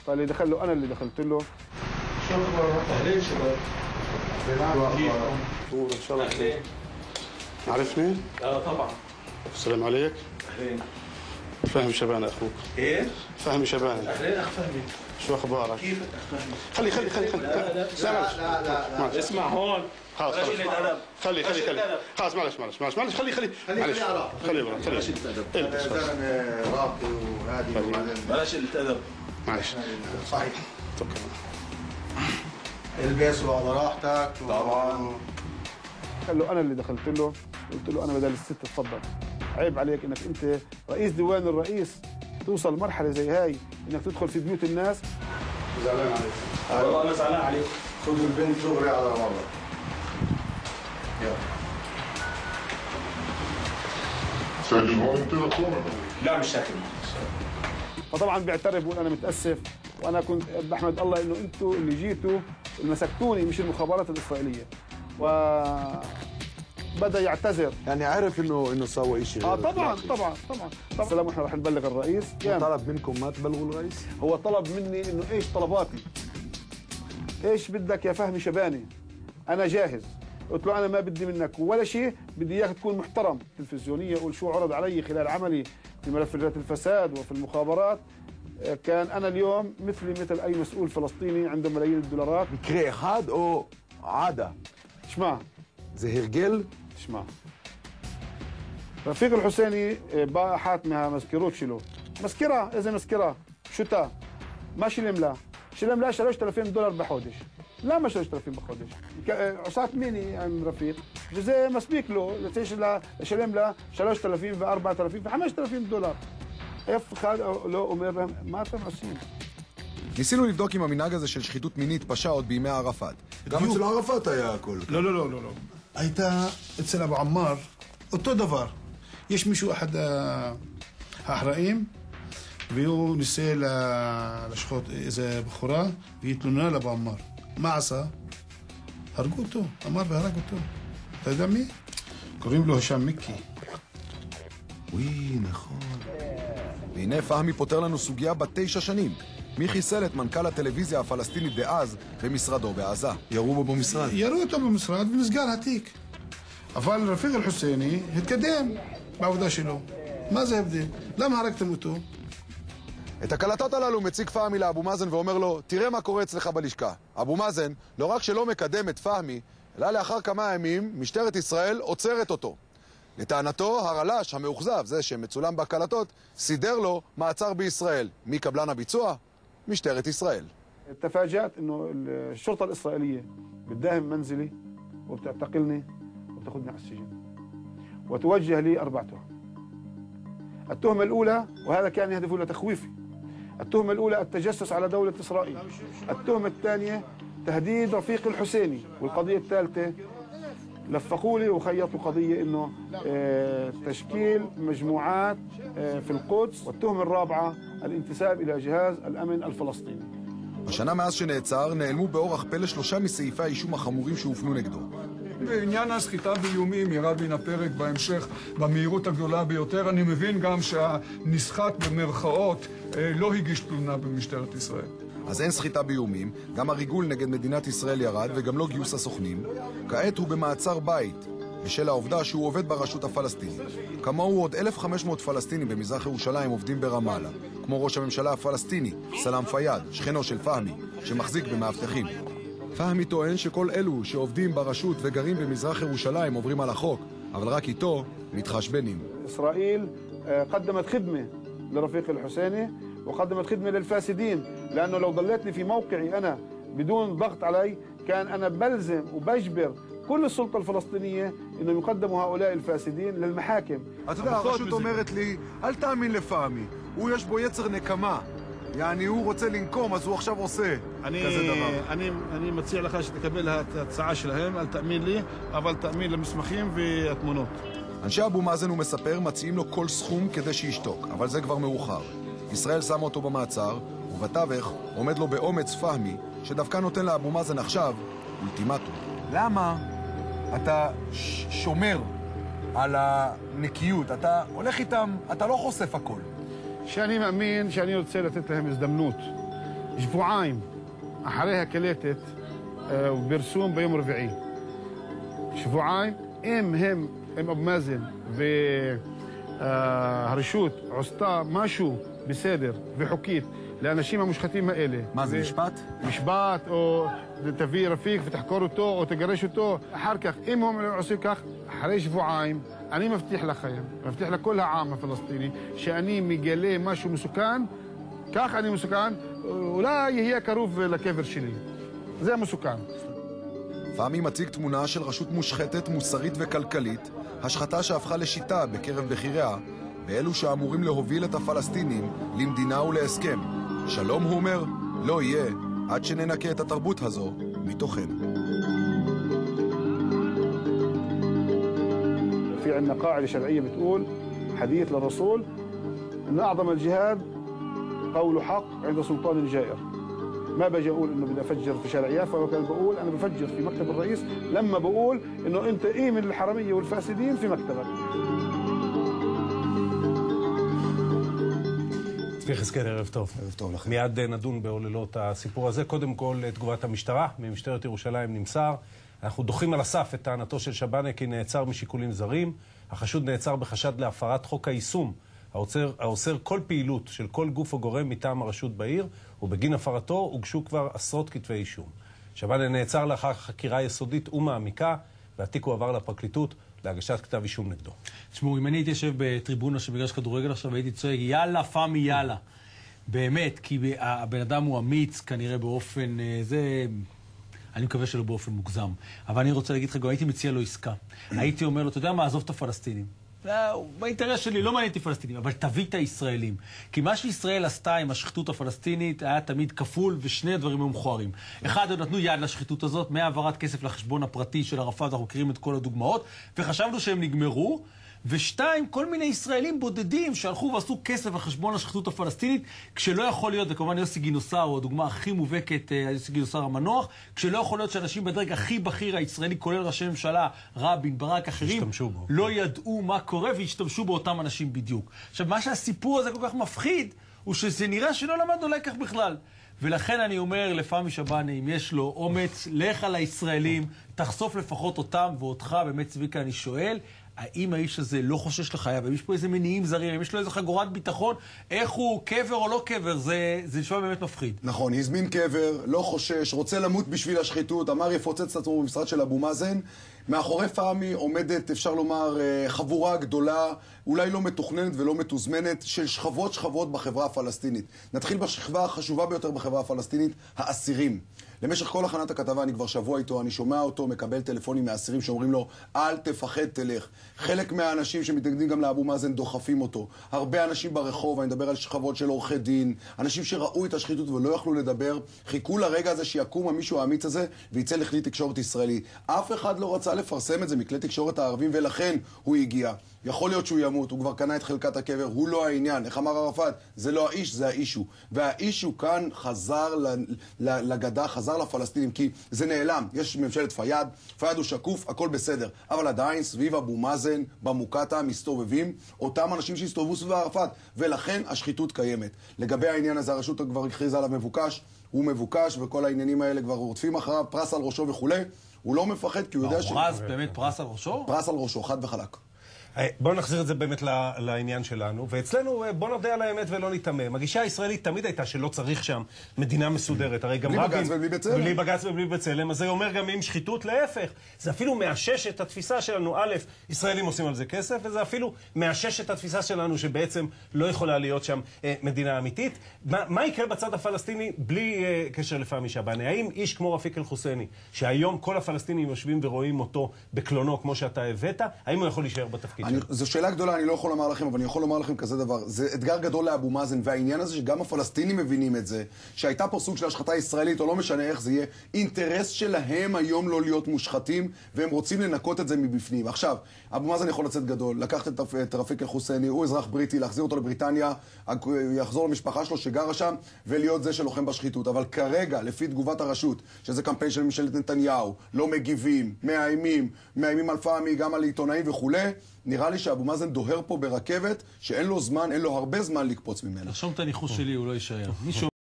فاللي دخل له انا اللي دخلت له. اهلين شباب. ان شاء الله. عارفني؟ طبعا. السلام عليك. اهلين. فهمي شبانه اخوك. ايه؟ فهمي شبانه. اهلين اخ فهمي. شو اخبارك؟ كيفك اخ فهمي؟ خلي لا اسمع هون. خلاص خلي خلاص معلش خلي زلمه راقي وهادي وبعدين بلاش قلة ادب. معلش صحيح. البس وعلى راحتك طبعا. قال له انا اللي دخلت له، قلت له انا بدل الست تفضل. عيب عليك انك انت رئيس ديوان الرئيس توصل مرحله زي هاي انك تدخل في بيوت الناس. زعلان عليك. والله انا زعلان عليك. خذ البنت دغري على مره. يلا. سجل هون التليفون. لا مش ساكن. فطبعا بيعترف بيقول انا متاسف وانا كنت بحمد الله انه انتم اللي جيتوا مسكتوني مش المخابرات الاسرائيليه. وبدا يعتذر. يعني عرف انه سوى شيء غير طبعا. السلام واحنا راح نبلغ الرئيس. طلب منكم ما تبلغوا الرئيس؟ هو طلب مني انه ايش طلباتي؟ ايش بدك يا فهمي شباني؟ انا جاهز. قلت له انا ما بدي منك ولا شيء، بدي اياك تكون محترم. تلفزيونيه اقول شو عرض علي خلال عملي في ملفات الفساد وفي المخابرات. كان انا اليوم مثل اي مسؤول فلسطيني عنده ملايين الدولارات. מקרה אחד או عادة؟ اسمع. זה הרגל? اسمع. رفيق الحسيني باحات مها مذكروت شلو. مسكرة اذا مسكرة شتا ما شلم لا 3000 دولار بحودش. لا ما 3000 بحودش. عصات ميني يا عم رفيق. زي مسبيك له لتيش شلم له 3000 ب 4000 ب 5000 דולר. אף אחד לא אומר להם, מה אתם עושים? ניסינו לבדוק אם המנהג הזה של שחיתות מינית פשע עוד בימי ערפאת. גם אצל ערפאת היה הכל. לא. הייתה אצל אבו עמאר אותו דבר. יש מישהו אחד האחראים, והוא ניסה לשחוט איזה בחורה, והיא התלוננה לאבו עמאר. מה עשה? הרגו אותו, אמר והרג אותו. אתה יודע מי? קוראים לו השם מיקי. וואי, נכון. והנה פהמי פותר לנו סוגיה בת 9 שנים. מי חיסל את מנכ"ל הטלוויזיה הפלסטינית דאז במשרדו בעזה? ירו בו במשרד. ירו אותו במשרד ונסגר התיק. אבל רפיק אל-חוסייני התקדם בעבודה שלו. מה זה הבדל? למה הרגתם אותו? את הקלטות הללו מציג פהמי לאבו מאזן ואומר לו, תראה מה קורה אצלך בלשכה. אבו מאזן לא רק שלא מקדם את פהמי, אלא לאחר כמה ימים משטרת ישראל עוצרת אותו. לטענתו, הרל"ש המאוכזב, זה שמצולם בהקלטות, סידר לו מעצר בישראל. מי קבלן הביצוע? משטרת ישראל. تفاجأت انه الشرطة الإسرائيلية بتداهم منزلي وبتعتقلني وبتاخذني على السجن. وتوجه لي 4 تهم. التهمة الأولى، وهذا كان يهدف لتخويفي. التهمة الأولى التجسس على دولة إسرائيل. التهمة الثانية تهديد رفيق الحسيني، والقضية الثالثة لفقوا لي وخيطوا قضية انه تشكيل مجموعات في القدس، والتهمة الرابعة الانتساب الى جهاز الامن الفلسطيني. השנה מאז שנעצר נעלמו באורח פלא 3 מסעיפי האישום החמורים שהופנו נגדו. בעניין הסחיטה באיומים ירד מן הפרק בהמשך במהירות הגדולה ביותר. אני מבין גם שהנסחט במרכאות לא הגיש תלונה במשטרת ישראל. אז אין סחיטה באיומים, גם הריגול נגד מדינת ישראל ירד וגם לא גיוס הסוכנים. כעת הוא במעצר בית, בשל העובדה שהוא עובד ברשות הפלסטינית. כמוהו עוד 1,500 פלסטינים במזרח ירושלים עובדים ברמאללה, כמו ראש הממשלה הפלסטיני, סלאם פיאד, שכנו של פהמי, שמחזיק במאבטחים. פהמי טוען שכל אלו שעובדים ברשות וגרים במזרח ירושלים עוברים על החוק, אבל רק איתו מתחשבנים. ישראל قدمت خدمة لرفيق الحسيني وقدمت خدمة للفاسدين، لأنه لو ضليتني في موقعي أنا بدون ضغط علي كان أنا بلزم وبجبر كل السلطة الفلسطينية إنه يقدموا هؤلاء الفاسدين للمحاكم. אתה יודע, הרשות אומרת לי, אל תאמין לפהמי, הוא יש בו יצר נקמה. יעני, הוא רוצה לנקום, אז הוא עכשיו עושה כזה דבר. אני מציע לך שתקבל את ההצעה שלהם, אל תאמין לי, אבל תאמין למסמכים והתמונות. אנשי אבו מאזן, הוא מספר, מציעים לו כל סכום כדי שישתוק, אבל זה כבר מאוחר. ישראל שם אותו במעצר, ובתווך עומד לו באומץ פהמי, שדווקא נותן לאבו מאזן עכשיו אולטימטום. למה אתה שומר על הנקיות? אתה הולך איתם, אתה לא חושף הכל. שאני מאמין שאני רוצה לתת להם הזדמנות שבועיים אחרי הקלטת ופרסום ביום רביעי. שבועיים, אם אבו מאזן והרשות עשתה משהו בסדר וחוקית לאנשים המושחתים האלה. מה זה, משפט? משפט, או תביא רפיק ותחקור אותו, או תגרש אותו. אחר כך, אם הם לא עושים כך, אחרי שבועיים, אני מבטיח לכם, מבטיח לכל העם הפלסטיני, שאני מגלה משהו מסוכן, כך אני מסוכן, אולי יהיה קרוב לקבר שלי. זה מסוכן. פעמי מציג תמונה של רשות מושחתת, מוסרית וכלכלית, השחתה שהפכה לשיטה בקרב בחיריה, ואלו שאמורים להוביל את הפלסטינים למדינה ולהסכם. שלום, הוא אומר, לא יהיה עד שננקה את התרבות הזו מתוכנו. في عندنا قاعدة شرعية بتقول حديث للرسول إن أعظم الجهاد قول حق عند سلطان جائر. ما باجي أقول إنه بدي أفجر في شارع يافا، وكان بقول أنا بفجر في مكتب الرئيس لما بقول إنه أنت إيه من الحرامية والفاسدين في مكتبك. צבי יחזקאל, ערב טוב. ערב טוב לכם. מיד נדון בעוללות הסיפור הזה. קודם כל, תגובת המשטרה. ממשטרת ירושלים נמסר. אנחנו דוחים על הסף את טענתו של שבאנה כי נעצר משיקולים זרים. החשוד נעצר בחשד להפרת חוק היישום, האוסר כל פעילות של כל גוף או גורם מטעם הרשות בעיר, ובגין הפרתו הוגשו כבר עשרות כתבי אישום. שבאנה נעצר לאחר חקירה יסודית ומעמיקה, והתיק הועבר לפרקליטות להגשת כתב אישום נגדו. תשמעו, אם אני הייתי יושב בטריבונה של מגרש כדורגל עכשיו, הייתי צועק, יאללה, פאמי, יאללה. באמת, כי הבן אדם הוא אמיץ, כנראה באופן, אני מקווה שלא באופן מוגזם. אבל אני רוצה להגיד לך, הייתי מציע לו עסקה. הייתי אומר לו, אתה יודע מה, עזוב את הפלסטינים. באינטרס שלי לא מעניין אותי פלסטינים, אבל תביא את הישראלים. כי מה שישראל עשתה עם השחיתות הפלסטינית היה תמיד כפול, ושני הדברים היו מכוערים. אחד, נתנו יד לשחיתות הזאת, מהעברת כסף לחשבון הפרטי של ערפאת, אנחנו מכירים את כל הדוגמאות, וחשבנו שהם נגמרו. ושתיים, כל מיני ישראלים בודדים שהלכו ועשו כסף על חשבון השחיתות הפלסטינית, כשלא יכול להיות, וכמובן יוסי גינוסר הוא הדוגמה הכי מובהקת, יוסי גינוסר המנוח, כשלא יכול להיות שאנשים בדרג הכי בכיר הישראלי, כולל ראשי ממשלה, רבין, ברק, אחרים, לא ידעו מה קורה והשתמשו באותם אנשים בדיוק. עכשיו, מה שהסיפור הזה כל כך מפחיד, הוא שזה נראה שלא למדנו לקח בכלל. ולכן אני אומר לפעמי שבאנה, אם יש לו אומץ, לך על הישראלים, תחשוף לפחות אותם ואותך, באמת צביקה, אני שואל, האם האיש הזה לא חושש לחייו? האם יש פה איזה מניעים זרים? האם יש לו איזה חגורת ביטחון? איך הוא קבר או לא קבר? זה נשמע באמת מפחיד. נכון, הזמין קבר, לא חושש, רוצה למות בשביל השחיתות, אמר יפוצץ את עצמו במשרד של אבו מאזן. מאחורי פעמי עומדת, אפשר לומר, חבורה גדולה, אולי לא מתוכננת ולא מתוזמנת, של שכבות בחברה הפלסטינית. נתחיל בשכבה החשובה ביותר בחברה הפלסטינית, האסירים. למשך כל הכנת הכתבה, אני כבר שבוע איתו, אני שומע אותו, מקבל טלפונים מהאסירים שאומרים לו, אל תפחד, תלך. חלק מהאנשים שמתנגדים גם לאבו מאזן דוחפים אותו. הרבה אנשים ברחוב, אני מדבר על שכבות של עורכי דין, אנשים שראו את השחיתות ולא יכלו לדבר, חיכו לרגע הזה שיקום המישהו האמיץ הזה ויצא לכלי תקשורת ישראלי. אף אחד לא רצה לפרסם את זה מכלי תקשורת הערבים, ולכן הוא הגיע. יכול להיות שהוא ימות, הוא כבר קנה את חלקת הקבר, הוא לא העניין. איך אמר ערפאת? זה לא האיש, זה האישו. והאישו כאן חזר לגדה, חזר לפלסטינים, כי זה נעלם. יש ממשלת פייד, פייד הוא שקוף, הכל בסדר. אבל עדיין סביב אבו מאזן, במוקטעה, מסתובבים אותם אנשים שהסתובבו סביב ערפאת, ולכן השחיתות קיימת. לגבי העניין הזה, הרשות כבר הכריזה עליו מבוקש, הוא מבוקש, וכל העניינים האלה כבר רודפים אחריו, פרס על ראשו וכו'. הוא לא מפחד, כי הוא יודע באמת פרס על ראשו? פרס על ראשו, חד וחלק. בואו נחזיר את זה באמת לעניין שלנו, ואצלנו בואו נודה על האמת ולא נתמם. הגישה הישראלית תמיד הייתה שלא צריך שם מדינה מסודרת, הרי גם רבין, בלי בג"ץ ובלי בצלם, אז זה אומר גם עם שחיתות, להפך. זה אפילו מאשש את התפיסה שלנו, א', ישראלים עושים על זה כסף, וזה אפילו מאשש את התפיסה שלנו שבעצם לא יכולה להיות שם מדינה אמיתית. מה יקרה בצד הפלסטיני בלי קשר לפעמי שבאנה? האם איש כמו רפיק אל-חוסייני, שהיום כל הפלסטינים יושבים ורואים אותו בקלונו כמו שאתה הבאת, האם הוא יכול להישאר בתפקיד? זו שאלה גדולה, אני לא יכול לומר לכם, אבל אני יכול לומר לכם כזה דבר. זה אתגר גדול לאבו מאזן, והעניין הזה שגם הפלסטינים מבינים את זה, שהייתה פה סוג של השחתה ישראלית, או לא משנה איך זה יהיה, אינטרס שלהם היום לא להיות מושחתים, והם רוצים לנקות את זה מבפנים. עכשיו, אבו מאזן יכול לצאת גדול, לקחת את רפיק אל-חוסייני, הוא אזרח בריטי, להחזיר אותו לבריטניה, יחזור למשפחה שלו שגרה שם, ולהיות זה שלוחם בשחיתות. אבל כרגע, לפי תגובת הרשות, שזה קמפיין של ממשלת נתניהו, לא מגיבים, מאיימים על פעמי, גם על עיתונאים וכו'. נראה לי שאבו מאזן דוהר פה ברכבת שאין לו זמן, אין לו הרבה זמן לקפוץ ממנה. תרשום את הניחוש שלי, הוא לא יישאר.